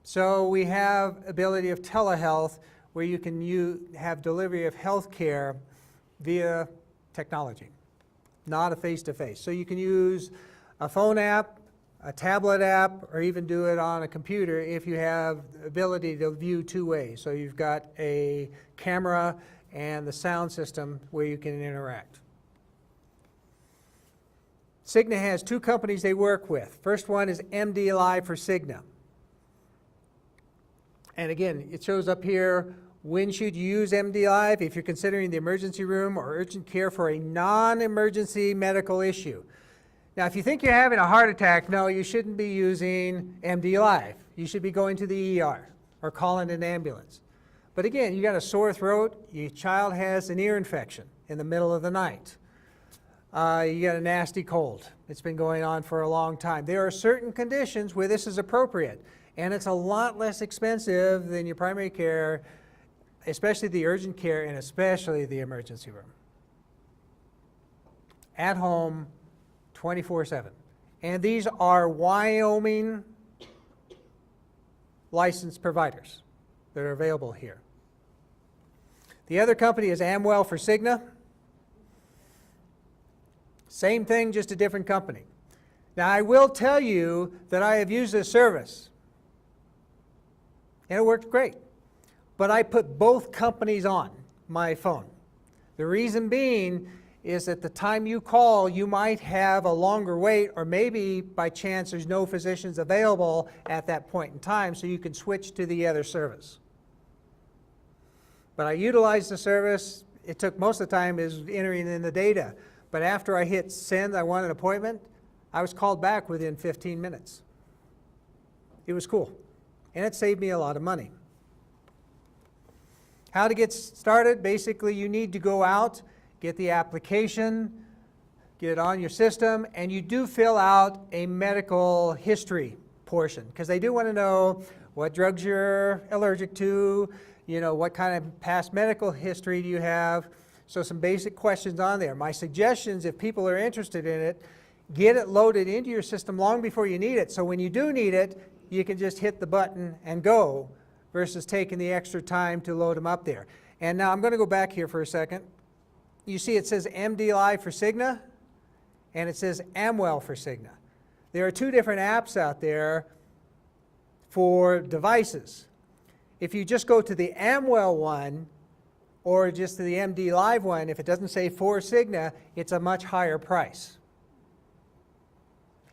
S1: So we have ability of telehealth where you can have delivery of health care via technology, not a face-to-face. So you can use a phone app, a tablet app, or even do it on a computer if you have the ability to view two ways. So you've got a camera and the sound system where you can interact. Cigna has two companies they work with. First one is MD Live for Cigna. And again, it shows up here, when should you use MD Live? If you're considering the emergency room or urgent care for a non-emergency medical issue. Now, if you think you're having a heart attack, no, you shouldn't be using MD Live. You should be going to the ER or calling an ambulance. But again, you got a sore throat, your child has an ear infection in the middle of the night. You got a nasty cold. It's been going on for a long time. There are certain conditions where this is appropriate, and it's a lot less expensive than your primary care, especially the urgent care and especially the emergency room. At home, 24/7. And these are Wyoming licensed providers that are available here. The other company is Amwell for Cigna. Same thing, just a different company. Now, I will tell you that I have used this service, and it worked great. But I put both companies on my phone. The reason being is at the time you call, you might have a longer wait, or maybe by chance there's no physicians available at that point in time, so you can switch to the other service. But I utilized the service. It took most of the time is entering in the data. But after I hit send, I want an appointment, I was called back within 15 minutes. It was cool. And it saved me a lot of money. How to get started? Basically, you need to go out, get the application, get it on your system, and you do fill out a medical history portion, because they do want to know what drugs you're allergic to, what kind of past medical history do you have. So some basic questions on there. My suggestions, if people are interested in it, get it loaded into your system long before you need it. So when you do need it, you can just hit the button and go, versus taking the extra time to load them up there. And now I'm going to go back here for a second. You see it says MD Live for Cigna, and it says Amwell for Cigna. There are two different apps out there for devices. If you just go to the Amwell one, or just to the MD Live one, if it doesn't say for Cigna, it's a much higher price.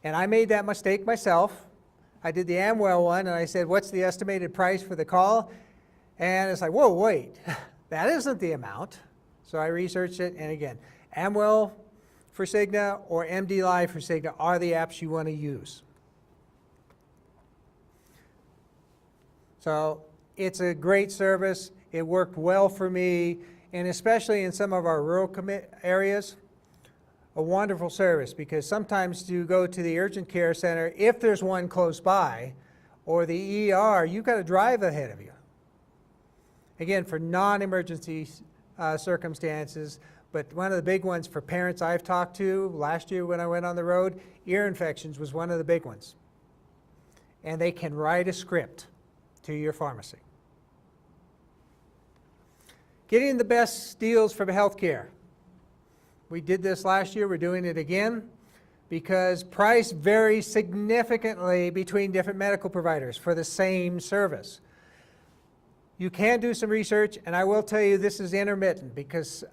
S1: And I made that mistake myself. I did the Amwell one, and I said, what's the estimated price for the call? And it's like, whoa, wait, that isn't the amount. So I researched it, and again, Amwell for Cigna or MD Live for Cigna are the apps you want to use. So it's a great service. It worked well for me, and especially in some of our rural areas, a wonderful service, because sometimes you go to the urgent care center, if there's one close by, or the ER, you've got to drive ahead of you. Again, for non-emergency circumstances, but one of the big ones for parents I've talked to last year when I went on the road, ear infections was one of the big ones. And they can write a script to your pharmacy. Getting the best deals for healthcare. We did this last year, we're doing it again, because price varies significantly between different medical providers for the same service. You can do some research, and I will tell you this is intermittent, because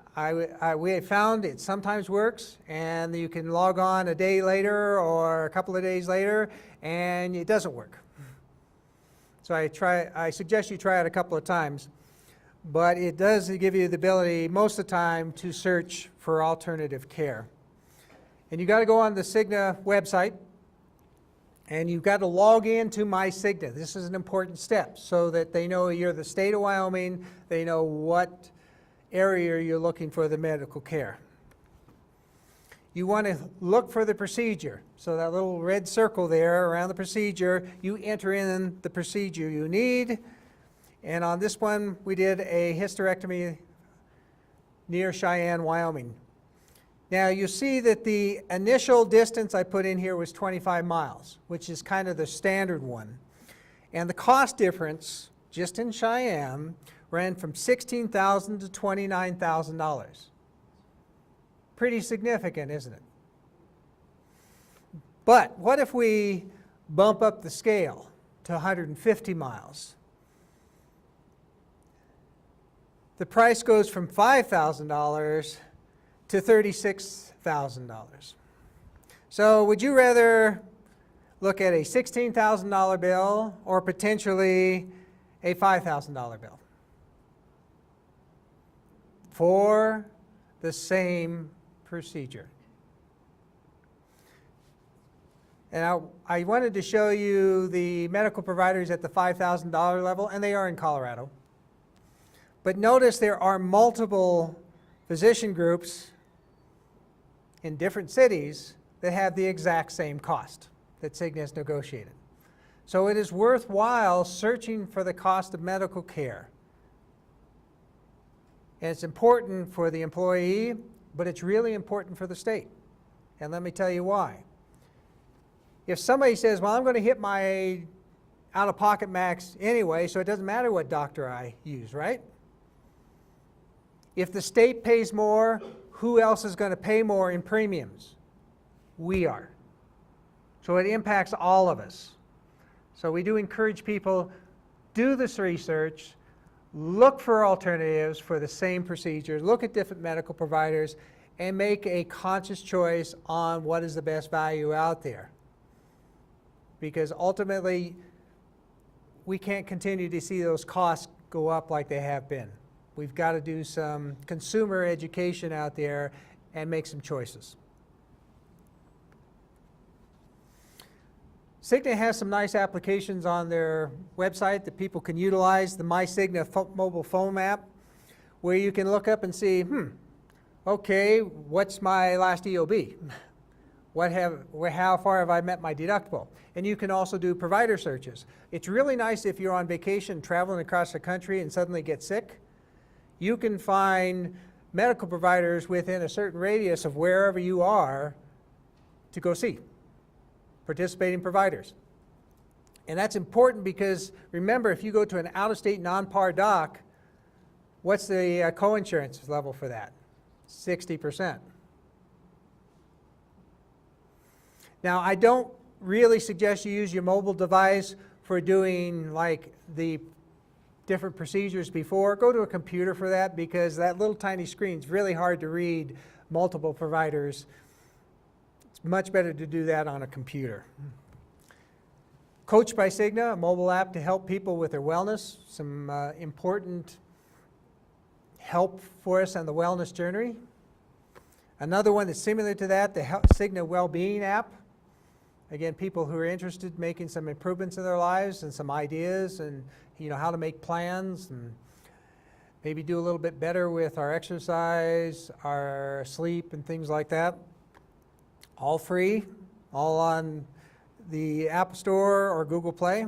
S1: we have found it sometimes works, and you can log on a day later or a couple of days later, and it doesn't work. So I suggest you try it a couple of times. But it does give you the ability, most of the time, to search for alternative care. And you've got to go on the Cigna website, and you've got to log into My Cigna. This is an important step, so that they know you're the state of Wyoming, they know what area you're looking for the medical care. You want to look for the procedure. So that little red circle there around the procedure, you enter in the procedure you need. And on this one, we did a hysterectomy near Cheyenne, Wyoming. Now you see that the initial distance I put in here was 25 miles, which is kind of the standard one. And the cost difference, just in Cheyenne, ran from $16,000 to $29,000. Pretty significant, isn't it? But what if we bump up the scale to 150 miles? The price goes from $5,000 to $36,000. So would you rather look at a $16,000 bill or potentially a $5,000 bill for the same procedure? And I wanted to show you the medical providers at the $5,000 level, and they are in Colorado. But notice there are multiple physician groups in different cities that have the exact same cost that Cigna has negotiated. So it is worthwhile searching for the cost of medical care. And it's important for the employee, but it's really important for the state. And let me tell you why. If somebody says, well, I'm going to hit my out-of-pocket max anyway, so it doesn't matter what doctor I use, right? If the state pays more, who else is going to pay more in premiums? We are. So it impacts all of us. So we do encourage people, do this research, look for alternatives for the same procedure, look at different medical providers, and make a conscious choice on what is the best value out there. Because ultimately, we can't continue to see those costs go up like they have been. We've got to do some consumer education out there and make some choices. Cigna has some nice applications on their website that people can utilize. The MyCigna mobile phone app, where you can look up and see, okay, what's my last EOB? How far have I met my deductible? And you can also do provider searches. It's really nice if you're on vacation, traveling across the country, and suddenly get sick. You can find medical providers within a certain radius of wherever you are to go see participating providers. And that's important because, remember, if you go to an out-of-state non-par doc, what's the coinsurance level for that? 60%. Now, I don't really suggest you use your mobile device for doing like the different procedures before. Go to a computer for that, because that little tiny screen is really hard to read multiple providers. It's much better to do that on a computer. Coach by Cigna, a mobile app to help people with their wellness. Some important help for us on the wellness journey. Another one that's similar to that, the Cigna Wellbeing app. Again, people who are interested in making some improvements in their lives and some ideas, and how to make plans and maybe do a little bit better with our exercise, our sleep, and things like that. All free, all on the App Store or Google Play.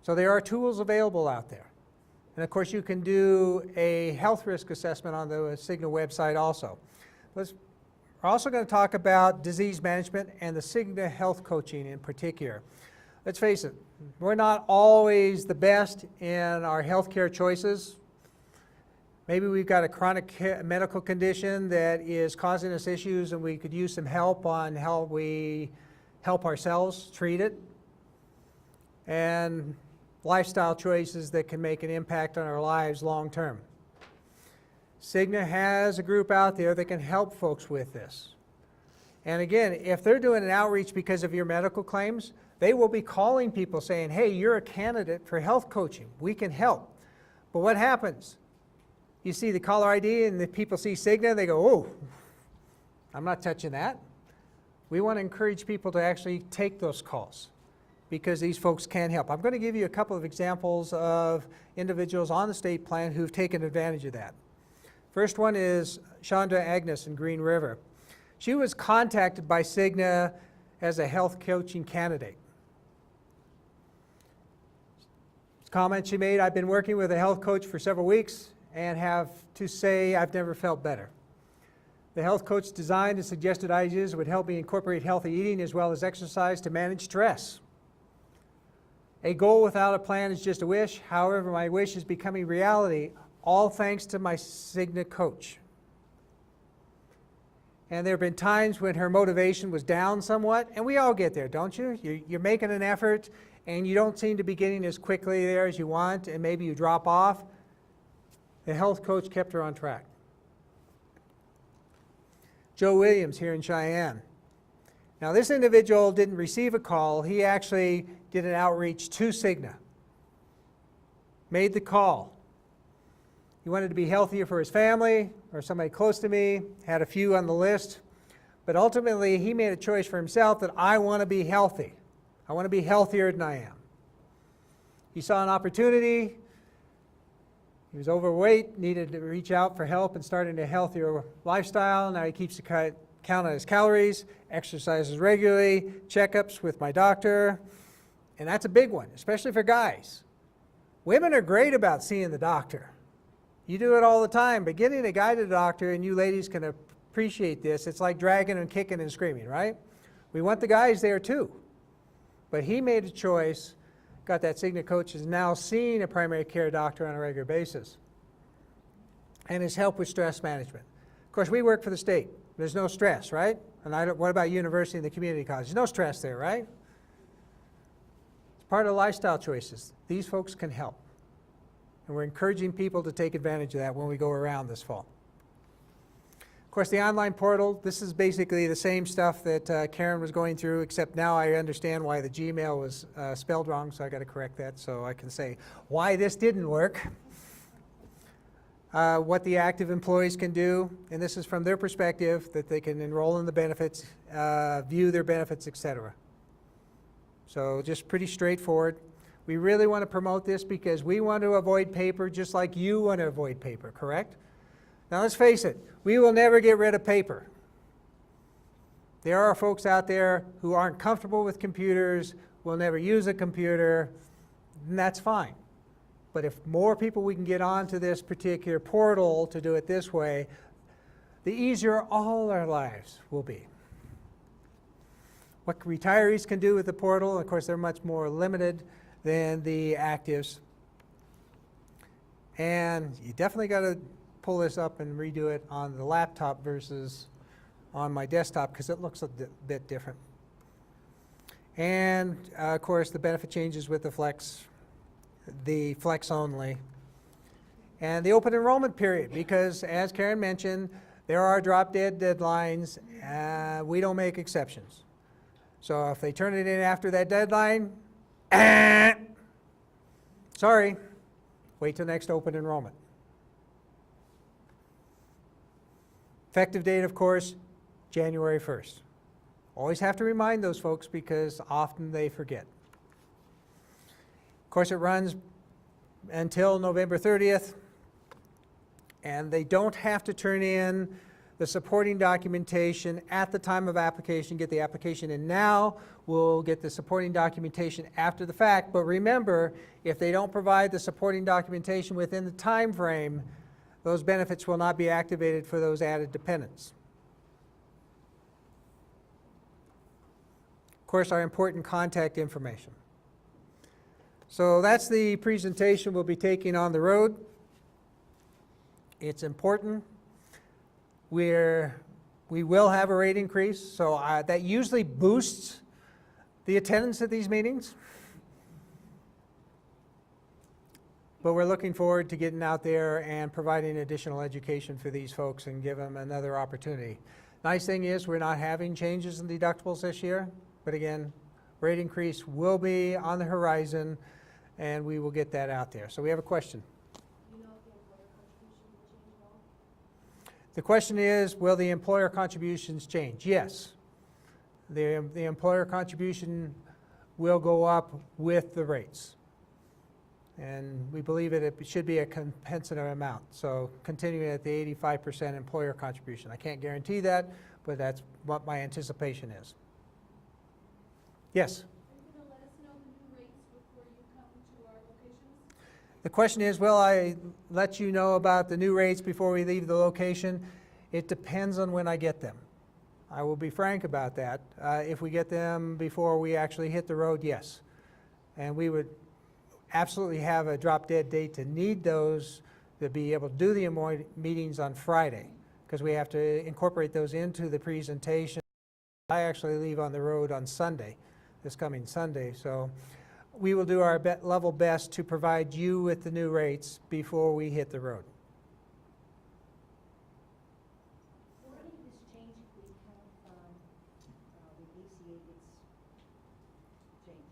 S1: So there are tools available out there. And of course, you can do a health risk assessment on the Cigna website also. We're also going to talk about disease management and the Cigna health coaching in particular. Let's face it, we're not always the best in our healthcare choices. Maybe we've got a chronic medical condition that is causing us issues, and we could use some help on how we help ourselves treat it. And lifestyle choices that can make an impact on our lives long term. Cigna has a group out there that can help folks with this. And again, if they're doing an outreach because of your medical claims, they will be calling people saying, hey, you're a candidate for health coaching. We can help. But what happens? You see the caller ID and the people see Cigna, they go, oh, I'm not touching that. We want to encourage people to actually take those calls, because these folks can help. I'm going to give you a couple of examples of individuals on the state plan who've taken advantage of that. First one is Chandra Agnes in Green River. She was contacted by Cigna as a health coaching candidate. Comment she made, I've been working with a health coach for several weeks and have to say I've never felt better. The health coach designed and suggested ideas that would help me incorporate healthy eating as well as exercise to manage stress. A goal without a plan is just a wish. However, my wish is becoming reality, all thanks to my Cigna coach. And there have been times when her motivation was down somewhat, and we all get there, don't you? You're making an effort, and you don't seem to be getting as quickly there as you want, and maybe you drop off. The health coach kept her on track. Joe Williams here in Cheyenne. Now, this individual didn't receive a call. He actually did an outreach to Cigna. Made the call. He wanted to be healthier for his family or somebody close to me, had a few on the list. But ultimately, he made a choice for himself that I want to be healthy. I want to be healthier than I am. He saw an opportunity. He was overweight, needed to reach out for help and starting a healthier lifestyle. Now he keeps a count on his calories, exercises regularly, checkups with my doctor. And that's a big one, especially for guys. Women are great about seeing the doctor. You do it all the time, but getting a guy to the doctor, and you ladies can appreciate this, it's like dragging and kicking and screaming, right? We want the guys there too. But he made a choice, got that Cigna coach, is now seeing a primary care doctor on a regular basis. And his help with stress management. Of course, we work for the state. There's no stress, right? And what about university and the community college? There's no stress there, right? It's part of lifestyle choices. These folks can help. And we're encouraging people to take advantage of that when we go around this fall. Of course, the online portal, this is basically the same stuff that Karyn was going through, except now I understand why the Gmail was spelled wrong, so I got to correct that so I can say why this didn't work. What the active employees can do, and this is from their perspective, that they can enroll in the benefits, view their benefits, etc. So just pretty straightforward. We really want to promote this because we want to avoid paper just like you want to avoid paper, correct? Now let's face it, we will never get rid of paper. There are folks out there who aren't comfortable with computers, will never use a computer, and that's fine. But if more people we can get onto this particular portal to do it this way, the easier all our lives will be. What retirees can do with the portal, of course, they're much more limited than the actives. And you definitely got to pull this up and redo it on the laptop versus on my desktop because it looks a bit different. And of course, the benefit changes with the flex only. And the open enrollment period, because as Karyn mentioned, there are drop dead deadlines. We don't make exceptions. So if they turn it in after that deadline, sorry, wait till next open enrollment. Effective date, of course, January 1st. Always have to remind those folks because often they forget. Of course, it runs until November 30th, and they don't have to turn in the supporting documentation at the time of application. Get the application in now. We'll get the supporting documentation after the fact. But remember, if they don't provide the supporting documentation within the time frame, those benefits will not be activated for those added dependents. Of course, our important contact information. So that's the presentation we'll be taking on the road. It's important. We will have a rate increase, so that usually boosts the attendance at these meetings. But we're looking forward to getting out there and providing additional education for these folks and give them another opportunity. Nice thing is we're not having changes in deductibles this year, but again, rate increase will be on the horizon and we will get that out there. So we have a question.
S4: Do you know if the employer contribution will change at all?
S1: The question is, will the employer contributions change? Yes. The employer contribution will go up with the rates. And we believe it should be a compensatory amount. So continuing at the 85% employer contribution. I can't guarantee that, but that's what my anticipation is. Yes?
S5: Are you going to let us know the new rates before you come to our locations?
S1: The question is, will I let you know about the new rates before we leave the location? It depends on when I get them. I will be frank about that. If we get them before we actually hit the road, yes. And we would absolutely have a drop dead date to need those to be able to do the meetings on Friday because we have to incorporate those into the presentation. I actually leave on the road on Sunday, this coming Sunday. So we will do our level best to provide you with the new rates before we hit the road.
S7: Will any of this change if we have the ACA gets changed?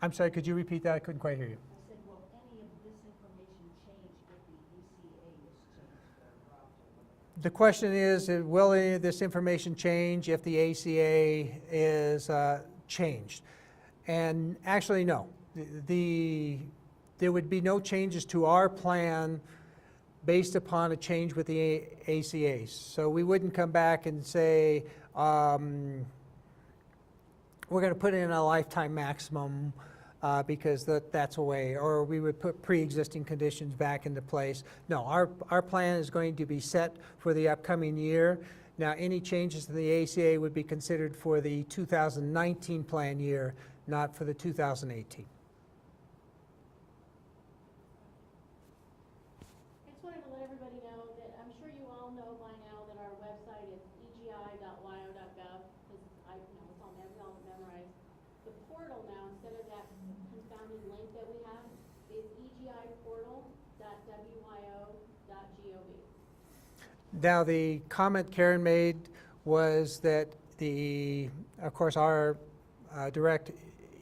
S1: I'm sorry, could you repeat that? I couldn't quite hear you.
S7: I said, will any of this information change if the ACA is changed?
S1: The question is, will any of this information change if the ACA is changed? And actually, no. There would be no changes to our plan based upon a change with the ACAs. So we wouldn't come back and say, we're going to put in a lifetime maximum because that's a way, or we would put pre-existing conditions back into place. No, our plan is going to be set for the upcoming year. Now, any changes to the ACA would be considered for the 2019 plan year, not for the 2018.
S3: I just wanted to let everybody know that I'm sure you all know by now that our website is egi.wyo.gov because it's all we all memorized. The portal now, instead of that confounded link that we have, is egi egiportal.wyo.gov.
S1: Now, the comment Karyn made was that of course, our direct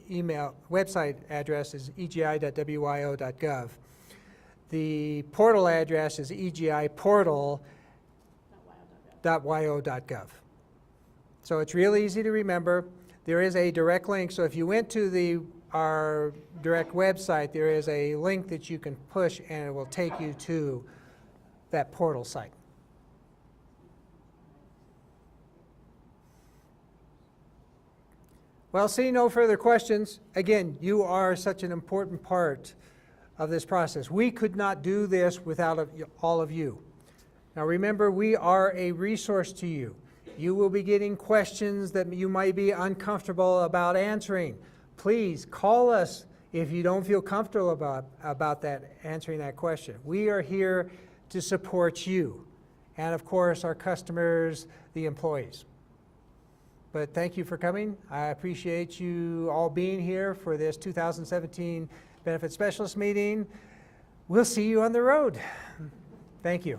S1: email website address is egi.wyo.gov. The portal address is egiportal.wyo.gov. So it's real easy to remember. There is a direct link. So if you went to our direct website, there is a link that you can push, and it will take you to that portal site. Well, seeing no further questions, again, you are such an important part of this process. We could not do this without all of you. Now remember, we are a resource to you. You will be getting questions that you might be uncomfortable about answering. Please call us if you don't feel comfortable about answering that question. We are here to support you, and of course our customers, the employees. But thank you for coming. I appreciate you all being here for this 2017 Benefit Specialist meeting. We'll see you on the road. Thank you.